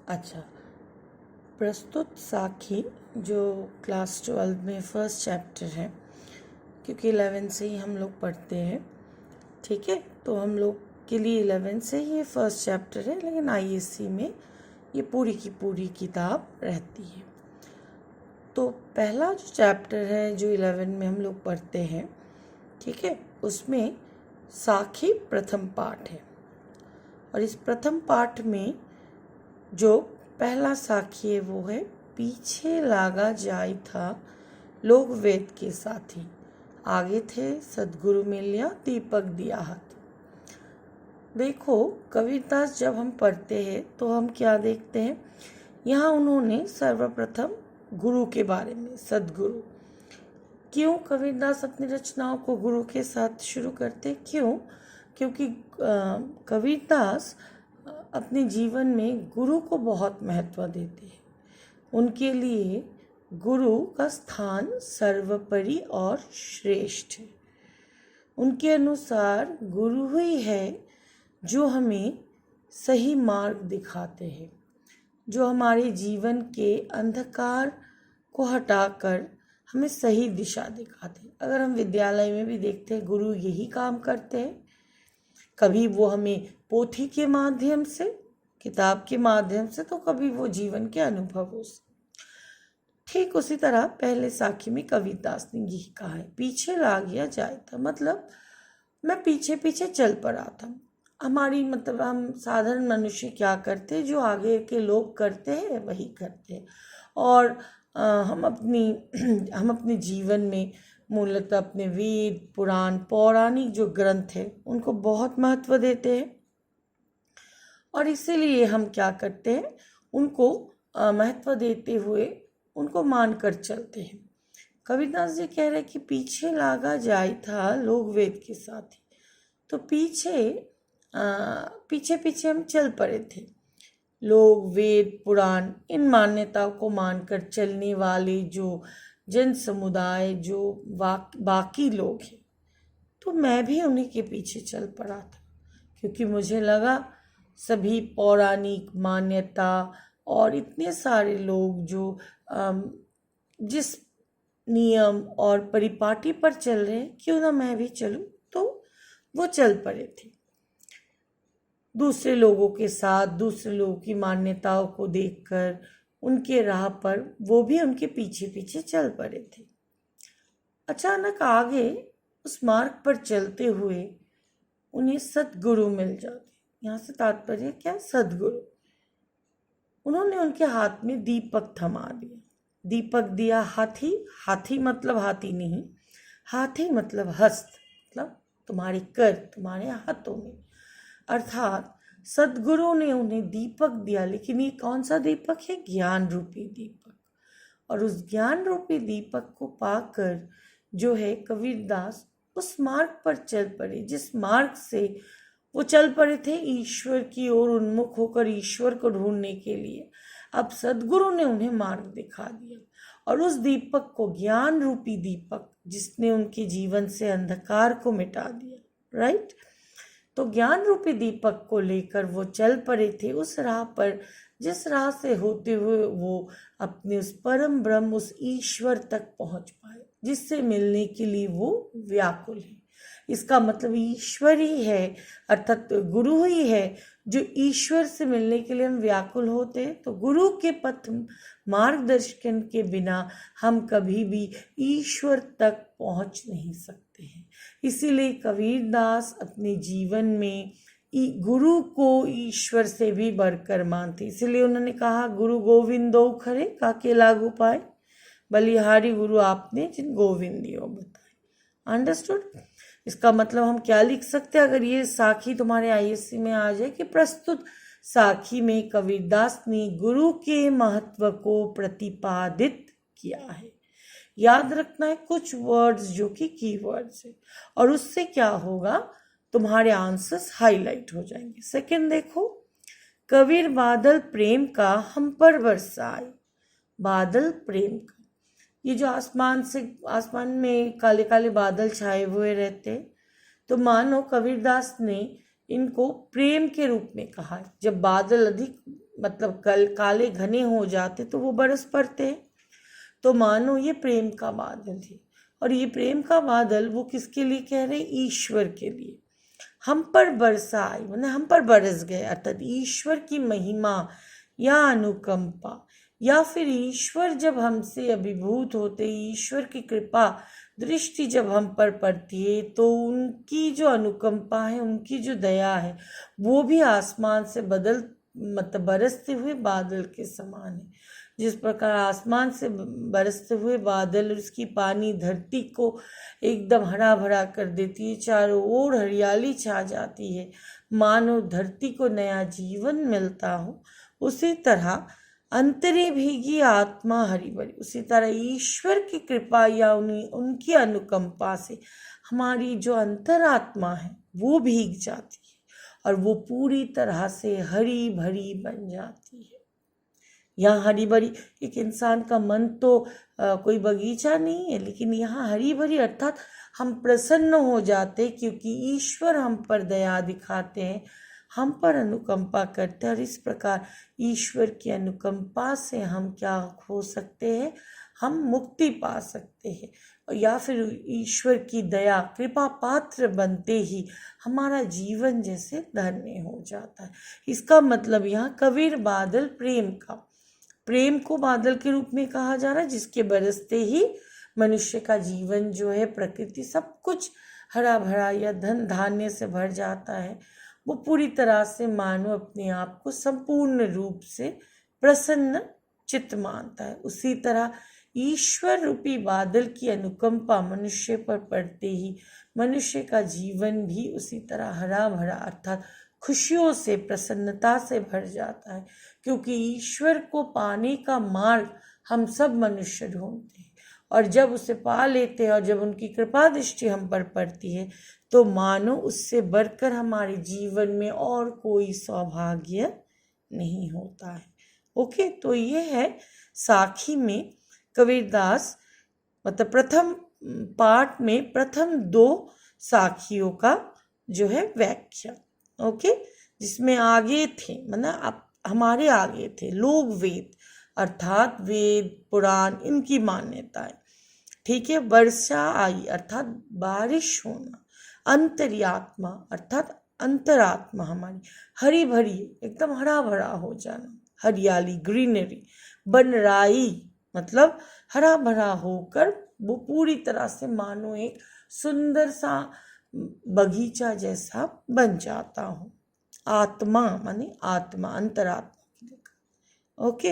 अच्छा, प्रस्तुत साखी जो क्लास 12 में फर्स्ट चैप्टर है, क्योंकि 11 से ही हम लोग पढ़ते हैं, ठीक है। तो हम लोग के लिए 11 से ही ये फर्स्ट चैप्टर है, लेकिन आईएससी में ये पूरी की पूरी किताब रहती है। तो पहला जो चैप्टर है जो 11 में हम लोग पढ़ते हैं, ठीक है, उसमें साखी प्रथम पाठ है। और इस प्रथम पाठ में जो पहला साखी है वो है, पीछे लागा जाय था लोग वेद के साथी, आगे थे सदगुरु मिलिया दीपक दिया हाथ। देखो, कबीरदास जब हम पढ़ते हैं तो हम क्या देखते हैं, यहाँ उन्होंने सर्वप्रथम गुरु के बारे में, सदगुरु। क्यों कबीरदास अपनी रचनाओं को गुरु के साथ शुरू करते? क्यों? क्योंकि कबीरदास अपने जीवन में गुरु को बहुत महत्व देते हैं। उनके लिए गुरु का स्थान सर्वोपरि और श्रेष्ठ है। उनके अनुसार गुरु ही है जो हमें सही मार्ग दिखाते हैं, जो हमारे जीवन के अंधकार को हटाकर हमें सही दिशा दिखाते हैं। अगर हम विद्यालय में भी देखते हैं, गुरु यही काम करते हैं। कभी वो हमें पोथी के माध्यम से, किताब के माध्यम से, तो कभी वो जीवन के अनुभवों से। ठीक उसी तरह पहले साखी में कबीरदास ने यही कहा है, पीछे ला गया जाए था, मतलब मैं पीछे पीछे चल पड़ा था। हमारी मतलब हम साधारण मनुष्य क्या करते हैं, जो आगे के लोग करते हैं वही करते हैं। और हम अपने जीवन में मूलतः अपने वेद, पुराण, पौराणिक जो ग्रंथ है उनको बहुत महत्व देते हैं। और इसीलिए हम क्या करते हैं, उनको महत्व देते हुए उनको मानकर चलते हैं। कबीरदास जी कह रहे कि पीछे लागा जाय था लोग वेद के साथी। तो पीछे पीछे हम चल पड़े थे। लोग, वेद, पुराण, इन मान्यताओं को मानकर चलने वाले जो जन समुदाय, जो बाकी लोग हैं, तो मैं भी उन्हीं के पीछे चल पड़ा था। क्योंकि मुझे लगा सभी पौराणिक मान्यता और इतने सारे लोग जो जिस नियम और परिपाटी पर चल रहे हैं, क्यों ना मैं भी चलूं। तो वो चल पड़े थे दूसरे लोगों के साथ, दूसरे लोगों की मान्यताओं को देखकर उनके राह पर वो भी उनके पीछे पीछे चल पड़े थे। अचानक आगे उस मार्ग पर चलते हुए उन्हें सदगुरु मिल जाते। यहाँ से तात्पर्य क्या? सदगुरु। उन्होंने उनके हाथ में दीपक थमा दिया। दीपक दिया हाथी, हाथी मतलब हाथी नहीं, हाथी मतलब हस्त, मतलब तुम्हारे कर, तुम्हारे हाथों में। अर्थात सदगुरु ने उन्हें दीपक दिया, लेकिन ये कौन सा दीपक है? ज्ञान रूपी दीपक। और उस ज्ञान रूपी दीपक को पाकर जो है कबीरदास उस मार्ग पर चल पड़े, जिस मार्ग से वो चल पड़े थे ईश्वर की ओर उन्मुख होकर, ईश्वर को ढूंढने के लिए। अब सदगुरु ने उन्हें मार्ग दिखा दिया, और उस दीपक को, ज्ञान रूपी दीपक, जिसने उनके जीवन से अंधकार को मिटा दिया, राइट। तो ज्ञान रूपी दीपक को लेकर वो चल पड़े थे उस राह पर, जिस राह से होते हुए वो अपने उस परम ब्रह्म, उस ईश्वर तक पहुंच पाए, जिससे मिलने के लिए वो व्याकुल है। इसका मतलब ईश्वर ही है, अर्थात गुरु ही है जो ईश्वर से मिलने के लिए हम व्याकुल होते हैं। तो गुरु के पथ मार्गदर्शन के बिना हम कभी भी ईश्वर तक पहुंच नहीं सकते हैं। इसीलिए कबीरदास अपने जीवन में गुरु को ईश्वर से भी बढ़कर मानते। इसीलिए उन्होंने कहा, गुरु गोविंदो खरे काके लागू पाए, बलिहारी गुरु आपने जिन गोविंदियों बताए। अंडरस्टूड? इसका मतलब हम क्या लिख सकते हैं अगर ये साखी तुम्हारे आईएससी में आ जाए, कि प्रस्तुत साखी में कबीरदास ने गुरु के महत्व को प्रतिपादित किया है। याद रखना है कुछ वर्ड्स जो कि कीवर्ड्स है, और उससे क्या होगा, तुम्हारे आंसर्स हाईलाइट हो जाएंगे। सेकंड देखो, कबीर बादल प्रेम का हम पर बरसाए। बादल प्रेम का, ये जो आसमान में काले काले बादल छाए हुए रहते, तो मानो कबीरदास ने इनको प्रेम के रूप में कहा। जब बादल अधिक मतलब कल काले घने हो जाते तो वो बरस पड़ते हैं। तो मानो ये प्रेम का बादल है, और ये प्रेम का बादल वो किसके लिए कह रहे हैं? ईश्वर के लिए। हम पर बरसा आई, मतलब हम पर बरस गए, अर्थात ईश्वर की महिमा या अनुकंपा, या फिर ईश्वर जब हमसे अभिभूत होते, ईश्वर की कृपा दृष्टि जब हम पर पड़ती है, तो उनकी जो अनुकंपा है, उनकी जो दया है, वो भी आसमान से मतलब बरसते हुए बादल के समान है। जिस प्रकार आसमान से बरसते हुए बादल, उसकी पानी धरती को एकदम हरा भरा कर देती है, चारों ओर हरियाली छा जाती है, मानो धरती को नया जीवन मिलता हो, उसी तरह अंतरे भीगी आत्मा हरी भरी। उसी तरह ईश्वर की कृपा या उनकी अनुकंपा से हमारी जो अंतरात्मा है वो भीग जाती है, और वो पूरी तरह से हरी भरी बन जाती है। यहाँ हरी भरी, एक इंसान का मन तो कोई बगीचा नहीं है, लेकिन यहाँ हरी भरी अर्थात हम प्रसन्न हो जाते, क्योंकि ईश्वर हम पर दया दिखाते हैं, हम पर अनुकंपा करते हैं। और इस प्रकार ईश्वर की अनुकंपा से हम क्या हो सकते हैं? हम मुक्ति पा सकते हैं, या फिर ईश्वर की दया कृपा पात्र बनते ही हमारा जीवन जैसे धन्य हो जाता है। इसका मतलब यहाँ कबीर बादल प्रेम को बादल के रूप में कहा जा रहा है, जिसके बरसते ही मनुष्य का जीवन जो है, प्रकृति सब कुछ हरा भरा या धन धान्य से भर जाता है। वो पूरी तरह से मानो अपने आप को संपूर्ण रूप से प्रसन्न चित्त मानता है। उसी तरह ईश्वर रूपी बादल की अनुकंपा मनुष्य पर पड़ते ही मनुष्य का जीवन भी उसी तरह हरा भरा अर्थात खुशियों से, प्रसन्नता से भर जाता है, क्योंकि ईश्वर को पाने का मार्ग हम सब मनुष्य ढूंढते हैं, और जब उसे पा लेते हैं और जब उनकी कृपा दृष्टि हम पर पड़ती है, तो मानो उससे बढ़कर हमारे जीवन में और कोई सौभाग्य नहीं होता है। ओके, तो ये है साखी में कबीरदास, मतलब प्रथम पाठ में प्रथम 2 साखियों का जो है व्याख्या। ओके, जिसमें आगे थे, मतलब अब हमारे आगे थे लोक वेद, अर्थात वेद पुराण, इनकी मान्यताएं। ठीक है, वर्षा आई अर्थात बारिश होना, अंतर्यात्मा अर्थात अंतरात्मा हमारी हरी भरी, एकदम हरा भरा हो जाना, हरियाली ग्रीनरी, बनराई मतलब हरा भरा होकर वो पूरी तरह से मानो एक सुंदर सा बगीचा जैसा बन जाता हो। आत्मा माने आत्मा, अंतरात्मा। ओके।